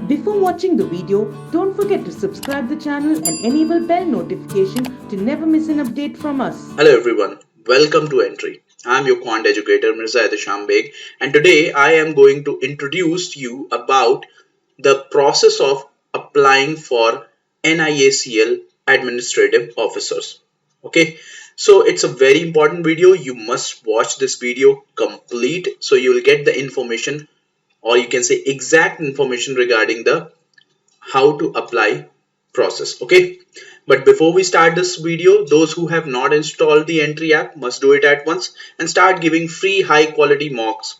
Before watching the video, don't forget to subscribe the channel and enable bell notification to never miss an update from us. Hello everyone, welcome to Entri. I am your quant educator Mirza Shambeg, and today I am going to introduce you about the process of applying for NIACL administrative officers. Okay, so it's a very important video. You must watch this video complete so you will get the information, or you can say exact information regarding the how to apply process. Okay, but before we start this video, those who have not installed the Entri app must do it at once and start giving free high quality mocks.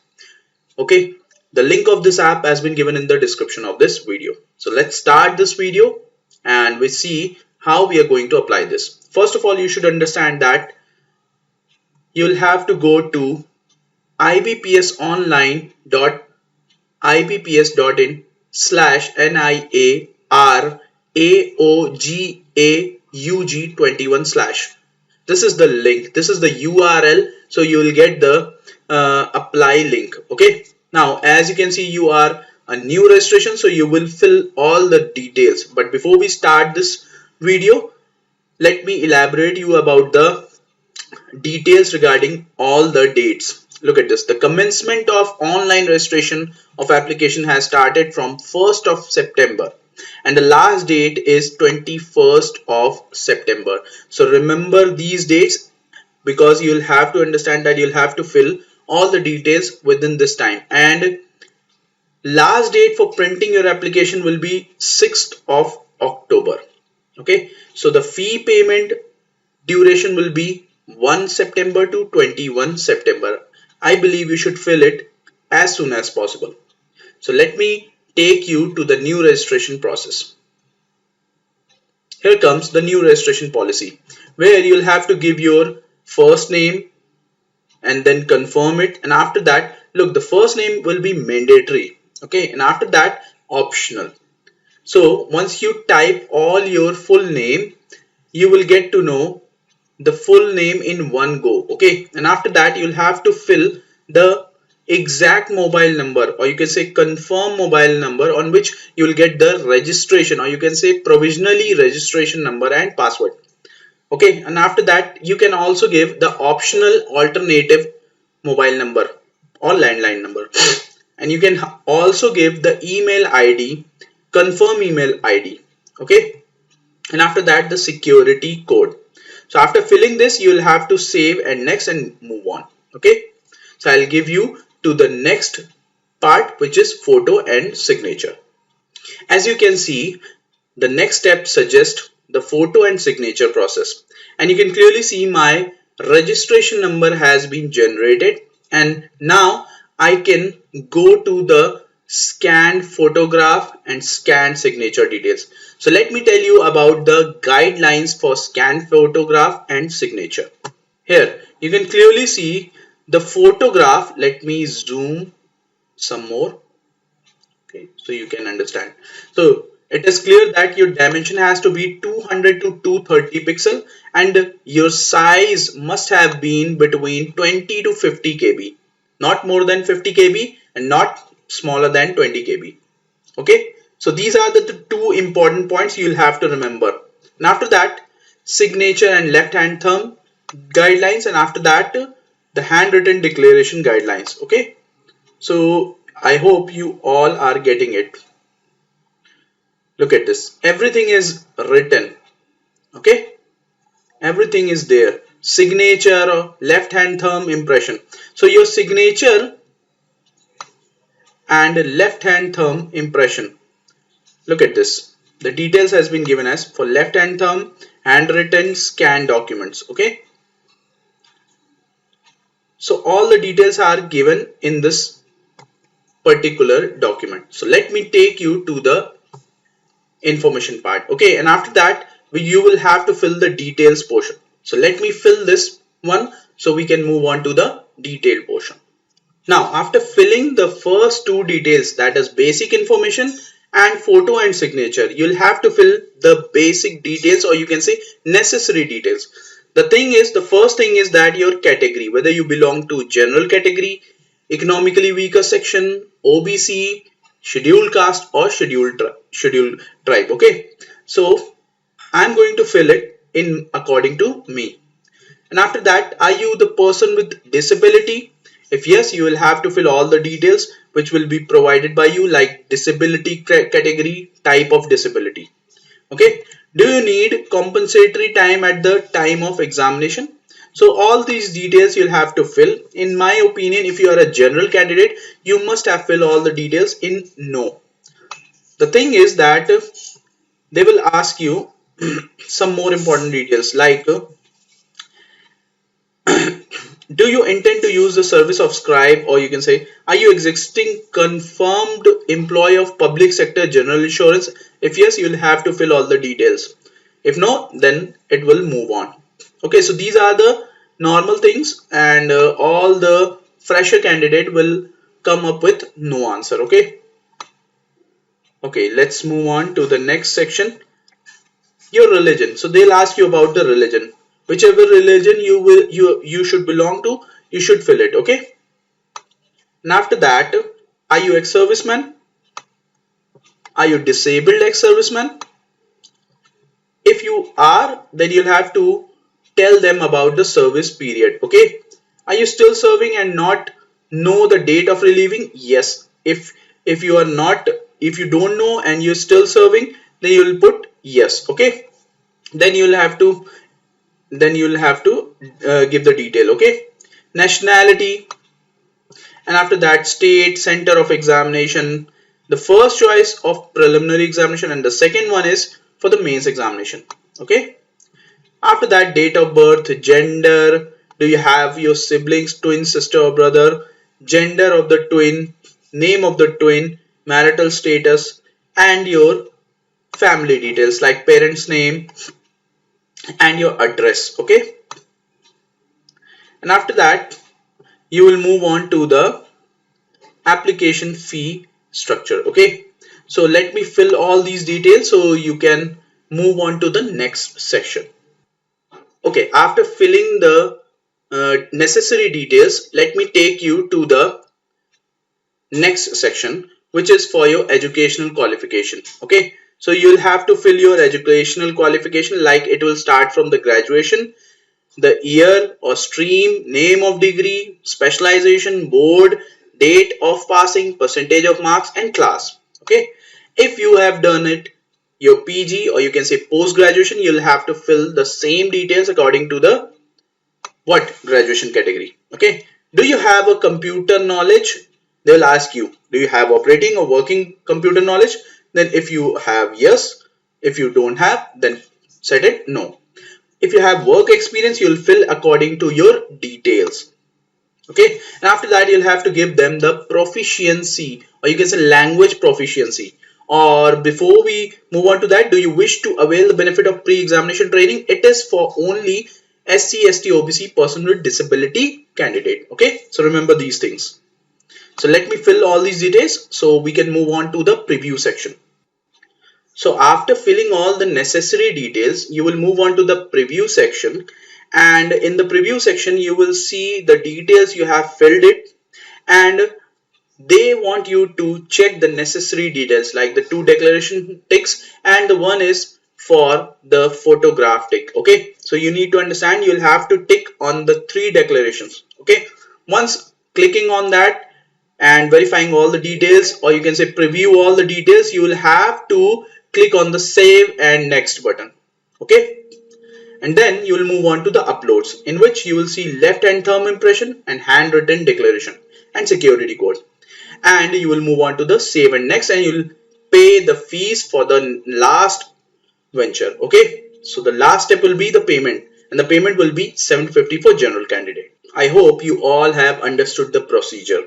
Okay, the link of this app has been given in the description of this video. So let's start this video and we see how we are going to apply this. First of all, you should understand that you'll have to go to ibps.nin.niaraug21/. This is the link, this is the URL, so you will get the apply link. Okay, now as you can see, you are a new registration, so you will fill all the details. But before we start this video, let me elaborate you about the details regarding all the dates. Look at this. The commencement of online registration of application has started from 1st of September and the last date is 21st of September. So remember these dates, because you'll have to understand that you'll have to fill all the details within this time, and last date for printing your application will be 6th of October. Okay, so the fee payment duration will be 1 September to 21 September. I believe you should fill it as soon as possible. So let me take you to the new registration process. Here comes the new registration policy, where you'll have to give your first name and then confirm it, and after that, look, the first name will be mandatory, okay, and after that optional. So once you type all your full name, you will get to know the full name in one go. Okay, and after that you'll have to fill the exact mobile number, or you can say confirm mobile number, on which you will get the registration, or you can say provisionally registration number and password. Okay, and after that you can also give the optional alternative mobile number or landline number, and you can also give the email ID, confirm email ID. Okay, and after that the security code. So after filling this, you will have to save and next and move on. Okay, so I'll give you to the next part, which is photo and signature. As you can see, the next step suggests the photo and signature process, and you can clearly see my registration number has been generated, and now I can go to the scanned photograph and scanned signature details. So let me tell you about the guidelines for scanned photograph and signature. Here you can clearly see the photograph. Let me zoom some more, okay, so you can understand. So it is clear that your dimension has to be 200 to 230 pixel and your size must have been between 20 to 50 kb, not more than 50 kb and not smaller than 20 kb. Okay, so these are the two important points you'll have to remember. And after that, signature and left hand thumb guidelines, and after that the handwritten declaration guidelines. Okay, so I hope you all are getting it. Look at this, everything is written. Okay, everything is there. Signature, left hand thumb, impression. So your signature and left hand thumb impression. Look at this, the details has been given as for left hand thumb, handwritten, scanned documents. Okay, so all the details are given in this particular document. So let me take you to the information part. Okay, and after that you will have to fill the details portion. So let me fill this one so we can move on to the detailed portion. Now after filling the first two details, that is basic information and photo and signature, you'll have to fill the basic details, or you can say necessary details. The first thing is that your category, whether you belong to general category, economically weaker section, OBC, scheduled caste or scheduled tribe. Okay, so I'm going to fill it in according to me. And after that, are you the person with disability? If yes, you will have to fill all the details which will be provided by you, like disability category, type of disability. Okay, do you need compensatory time at the time of examination? So all these details you'll have to fill. In my opinion, if you are a general candidate, you must have filled all the details in no. The thing is that they will ask you some more important details, like do you intend to use the service of scribe, or you can say, are you existing confirmed employee of public sector general insurance? If yes, you'll have to fill all the details. If no, then it will move on. Okay, so these are the normal things, and all the fresher candidate will come up with no answer. Okay, let's move on to the next section, your religion. So they'll ask you about the religion. Whichever religion you should belong to, you should fill it. Okay, and after that, are you ex-serviceman? Are you disabled ex-serviceman? If you are, then you'll have to tell them about the service period. Okay, are you still serving and not know the date of relieving? Yes. If you are not, if you don't know and you're still serving, then you'll put yes. Okay, then you'll have to give the detail. Okay, nationality, and after that, state, center of examination, the first choice of preliminary examination, and the second one is for the mains examination. Okay, after that, date of birth, gender, do you have your siblings, twin sister or brother, gender of the twin, name of the twin, marital status, and your family details like parents name and your address. Okay, and after that, you will move on to the application fee structure. Okay, so let me fill all these details so you can move on to the next section. Okay, after filling the necessary details, let me take you to the next section, which is for your educational qualification. Okay, so you'll have to fill your educational qualification, like it will start from the graduation, the year or stream, name of degree, specialization, board, date of passing, percentage of marks, and class. Okay, if you have done it your PG, or you can say post graduation, you'll have to fill the same details according to the what graduation category. Okay, do you have a computer knowledge? They will ask you, do you have operating or working computer knowledge? Then if you have, yes. If you don't have, then set it no. If you have work experience, you'll fill according to your details. Okay, and after that, you'll have to give them the proficiency, or you can say language proficiency. Or before we move on to that, do you wish to avail the benefit of pre-examination training? It is for only SC, ST, OBC, person with disability candidate. Okay, so remember these things. So let me fill all these details so we can move on to the preview section. So after filling all the necessary details, you will move on to the preview section, and in the preview section you will see the details you have filled it, and they want you to check the necessary details like the 2 declaration ticks, and the one is for the photograph tick. Okay, so you need to understand, you'll have to tick on the 3 declarations. Okay, once clicking on that and verifying all the details, or you can say preview all the details, you will have to click on the save and next button. Okay, and then you will move on to the uploads, in which you will see left hand thumb impression and handwritten declaration and security code, and you will move on to the save and next, and you will pay the fees for the last venture. Okay, so the last step will be the payment, and the payment will be 750 for general candidate. I hope you all have understood the procedure.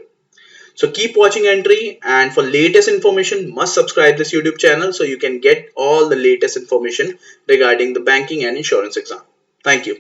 So keep watching Entri, and for latest information must subscribe this YouTube channel so you can get all the latest information regarding the banking and insurance exam. Thank you.